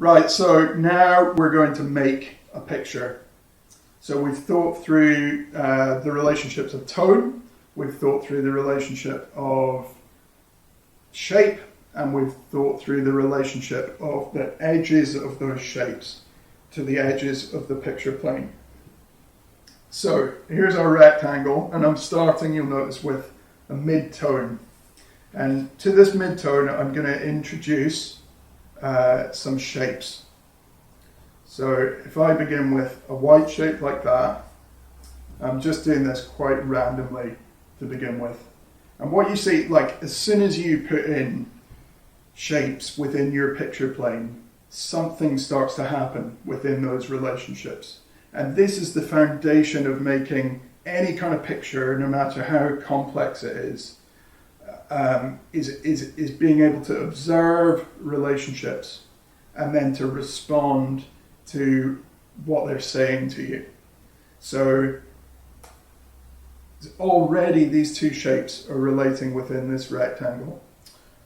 Right, so now we're going to make a picture. So we've thought through the relationships of tone, we've thought through the relationship of shape, and we've thought through the relationship of the edges of those shapes to the edges of the picture plane. So here's our rectangle, and I'm starting, you'll notice, with a mid-tone. And to this mid-tone, I'm going to introduce some shapes. So if I begin with a white shape like that, I'm just doing this quite randomly to begin with. And what you see, like as soon as you put in shapes within your picture plane, something starts to happen within those relationships. And this is the foundation of making any kind of picture, no matter how complex it is being able to observe relationships and then to respond to what they're saying to you. So already these two shapes are relating within this rectangle.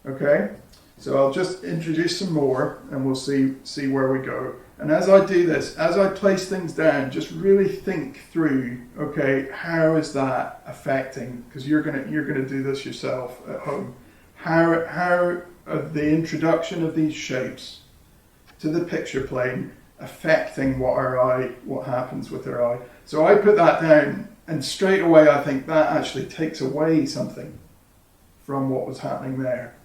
Okay, so I'll just introduce some more and we'll see where we go. And as I do this, as I place things down, just really think through, okay, how is that affecting? Because you're gonna do this yourself at home. How are the introduction of these shapes to the picture plane affecting what happens with our eye? So I put that down, and straight away I think that actually takes away something from what was happening there.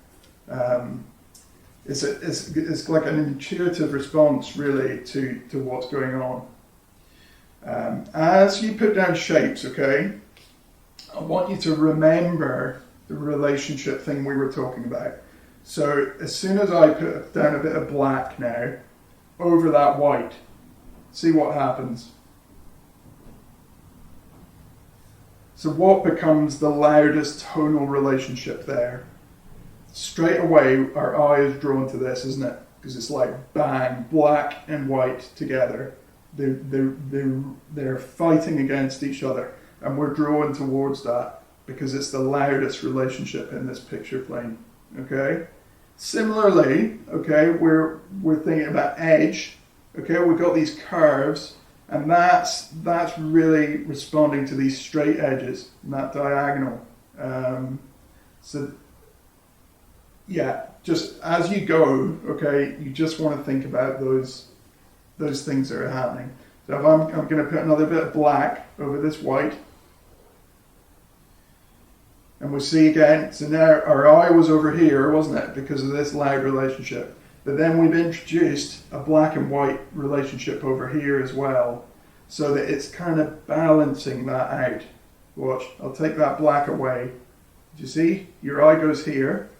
It's like an intuitive response really to what's going on. As you put down shapes, okay, I want you to remember the relationship thing we were talking about. So as soon as I put down a bit of black now over that white, see what happens. So what becomes the loudest tonal relationship there? Straight away, our eye is drawn to this, isn't it? Because it's like bang, black and white together. They're fighting against each other, and we're drawn towards that because it's the loudest relationship in this picture plane. Okay. Similarly, okay, we're thinking about edge. Okay, we've got these curves, and that's really responding to these straight edges and that diagonal. So. Yeah, just as you go, okay, you just want to think about those things that are happening. So if I'm going to put another bit of black over this white, and we'll see again, so now our eye was over here, wasn't it, because of this loud relationship. But then we've introduced a black and white relationship over here as well, so that it's kind of balancing that out. Watch, I'll take that black away. Do you see? Your eye goes here.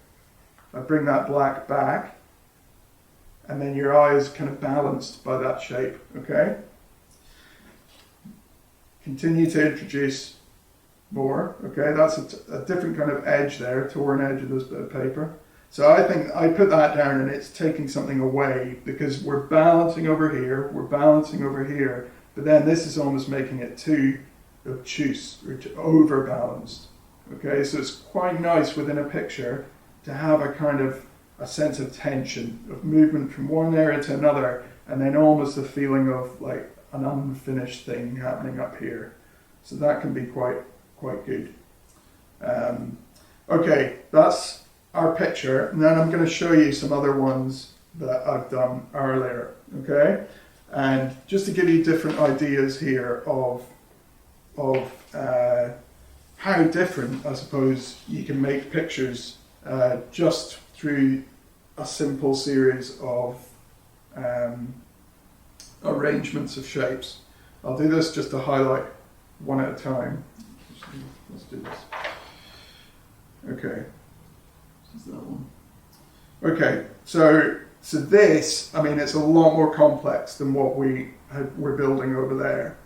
I bring that black back, and then your eye is kind of balanced by that shape, okay? Continue to introduce more, okay? That's a different kind of edge there, torn edge of this bit of paper. So I think I put that down and it's taking something away because we're balancing over here, but then this is almost making it too obtuse or too overbalanced, okay? So it's quite nice within a picture to have a kind of a sense of tension, of movement from one area to another, and then almost a feeling of like an unfinished thing happening up here. So that can be quite good. Okay, that's our picture, and then I'm going to show you some other ones that I've done earlier, okay? And just to give you different ideas here of how different, I suppose, you can make pictures just through a simple series of arrangements of shapes. I'll do this just to highlight one at a time. Let's do this. Okay, this is that one. Okay, so this, I mean, it's a lot more complex than what we're building over there.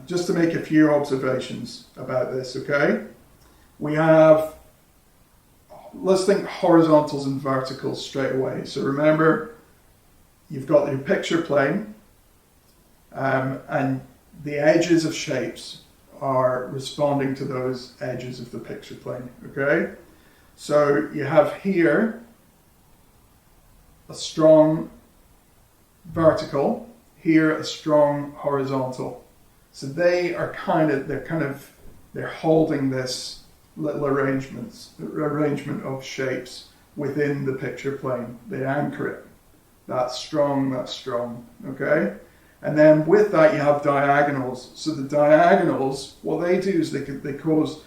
Just to make a few observations about this, okay? We have, let's think horizontals and verticals straight away. So remember, you've got your picture plane, and the edges of shapes are responding to those edges of the picture plane, okay? So you have here a strong vertical, here a strong horizontal. So they're holding this little arrangement of shapes within the picture plane. They anchor it. That's strong, okay? And then with that you have diagonals. So the diagonals, what they do is they cause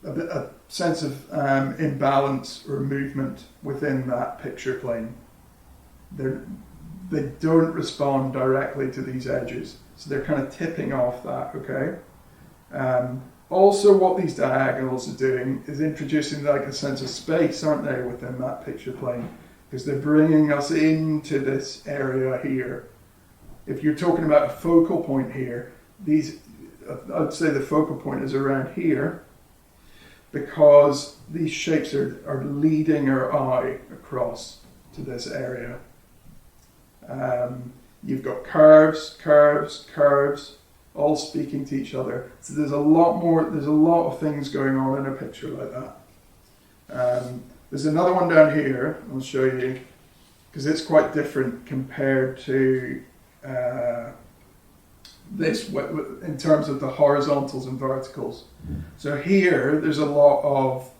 a sense of imbalance or movement within that picture plane. They don't respond directly to these edges. So they're kind of tipping off that, okay? Also what these diagonals are doing is introducing like a sense of space, aren't they, within that picture plane? Because they're bringing us into this area here. If you're talking about a focal point here, I'd say the focal point is around here, because these shapes are leading our eye across to this area. You've got curves, all speaking to each other. So there's a lot of things going on in a picture like that. There's another one down here, I'll show you, because it's quite different compared to this in terms of the horizontals and verticals. So here, there's a lot of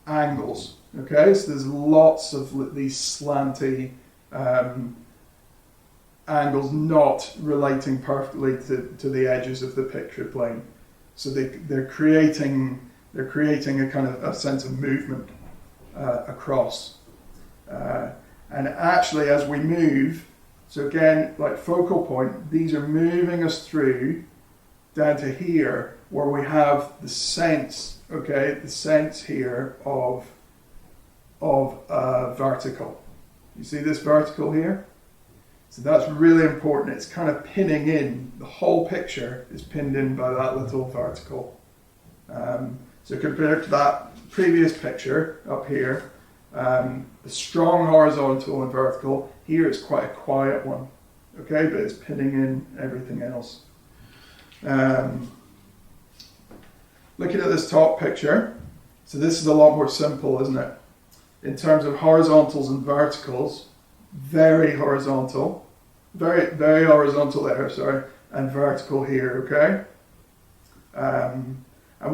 angles, okay? So there's lots of these slanty angles not relating perfectly to the edges of the picture plane. So they're creating a kind of a sense of movement across. And actually as we move, so again, like focal point, these are moving us through down to here where we have the sense, okay, the sense here of vertical. You see this vertical here? So that's really important. It's kind of pinning in. The whole picture is pinned in by that little vertical. So compared to that previous picture up here, the strong horizontal and vertical, here it's quite a quiet one. Okay, but it's pinning in everything else. Looking at this top picture, so this is a lot more simple, isn't it? In terms of horizontals and verticals, very horizontal, very horizontal there, sorry, and vertical here, okay? And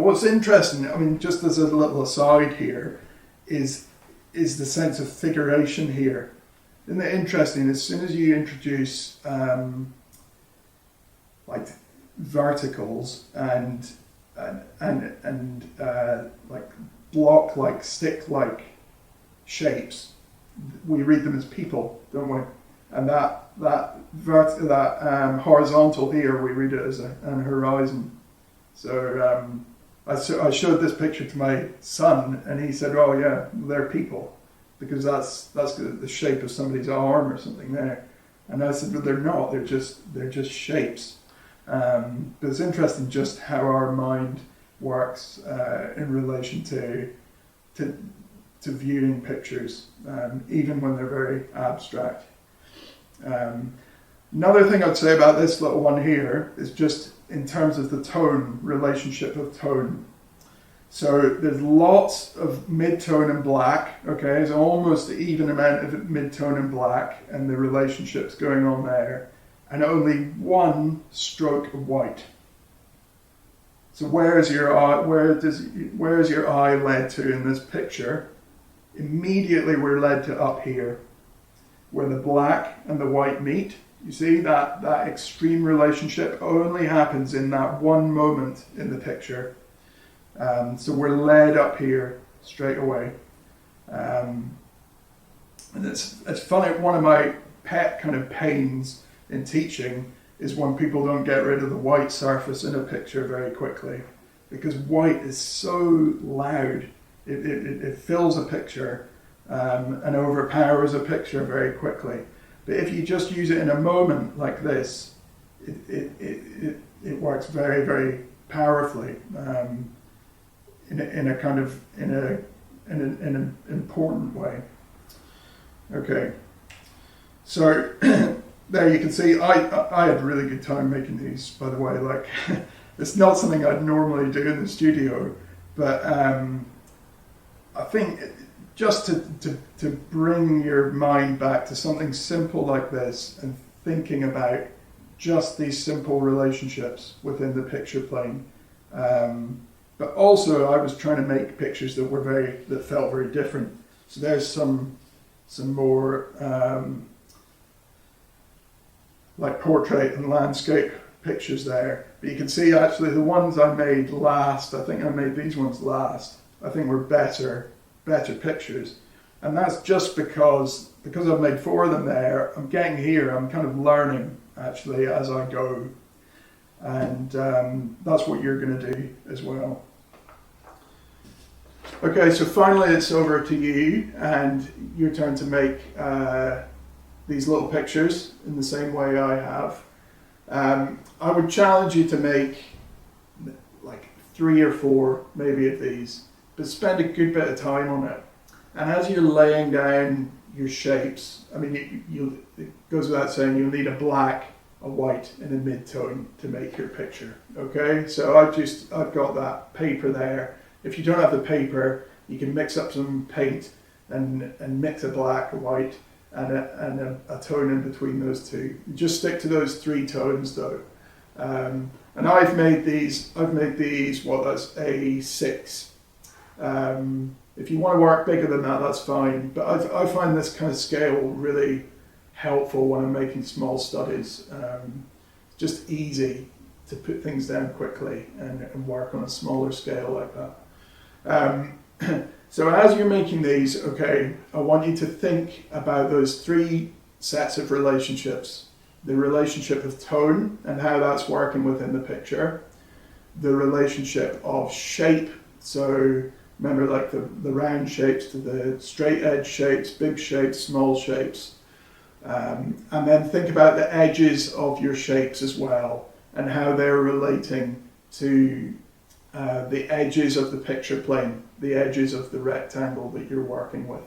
what's interesting, I mean, just as a little aside here, is the sense of figuration here. Isn't it interesting? As soon as you introduce like verticals and like block-like, stick-like shapes, we read them as people, don't we? And that horizontal here, we read it as an horizon. So I showed this picture to my son, and he said, "Oh yeah, they're people, because that's the shape of somebody's arm or something there." And I said, "But they're not. They're just shapes." But it's interesting just how our mind works in relation to viewing pictures, even when they're very abstract. Another thing I'd say about this little one here is just in terms of the tone, relationship of tone. So there's lots of mid-tone and black, okay, there's almost an even amount of mid-tone and black and the relationships going on there, and only one stroke of white. So where is your eye led to in this picture? Immediately we're led to up here, where the black and the white meet. You see that extreme relationship only happens in that one moment in the picture. So we're led up here straight away. And it's funny, one of my pet kind of pains in teaching is when people don't get rid of the white surface in a picture very quickly, because white is so loud. It fills a picture and overpowers a picture very quickly. But if you just use it in a moment like this, it works very, very powerfully in an important way. Okay, so there you can see I had a really good time making these, by the way. Like, it's not something I'd normally do in the studio, but I think just to bring your mind back to something simple like this and thinking about just these simple relationships within the picture plane. But also I was trying to make pictures that felt very different. So there's some more like portrait and landscape pictures there. But you can see actually the ones I made last, I think I made these ones last, I think were better pictures. And that's just because I've made 4 of them there, I'm getting here, I'm kind of learning actually as I go. And that's what you're going to do as well. Okay, so finally it's over to you, and your turn to make these little pictures in the same way I have. I would challenge you to make like 3 or 4 maybe of these, but spend a good bit of time on it. And as you're laying down your shapes, I mean, it goes without saying you'll need a black, a white, and a mid-tone to make your picture. Okay, so I've got that paper there. If you don't have the paper, you can mix up some paint and mix a black, a white, and a tone in between those two. Just stick to those 3 tones though. And I've made these what, that's A6. If you want to work bigger than that, that's fine. But I find this kind of scale really helpful when I'm making small studies. It's just easy to put things down quickly and work on a smaller scale like that. So as you're making these, okay, I want you to think about those 3 sets of relationships. The relationship of tone and how that's working within the picture. The relationship of shape, so remember like the round shapes to the straight edge shapes, big shapes, small shapes. And then think about the edges of your shapes as well and how they're relating to the edges of the picture plane, the edges of the rectangle that you're working with.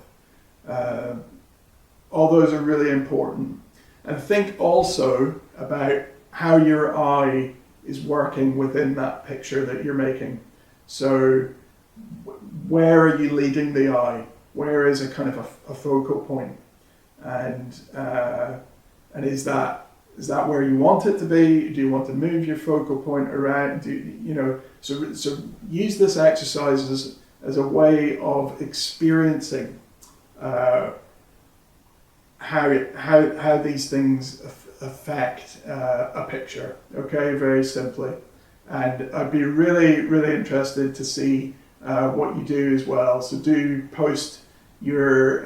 All those are really important. And think also about how your eye is working within that picture that you're making. So where are you leading the eye? Where is a kind of a focal point? And is that where you want it to be? Do you want to move your focal point around? So use this exercise as a way of experiencing how these things affect a picture. Okay, very simply. And I'd be really, really interested to see what you do as well. So do post your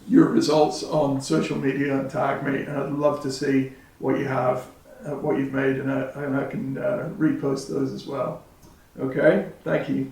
results on social media and tag me, and I'd love to see what you have, what you've made, and I can repost those as well. Okay, thank you.